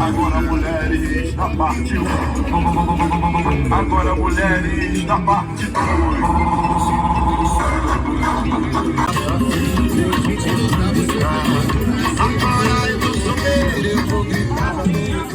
Agora mulheres da parte 1. Agora mulheres da parte 2. Agora eu vou subir, eu vou gritar pra Deus.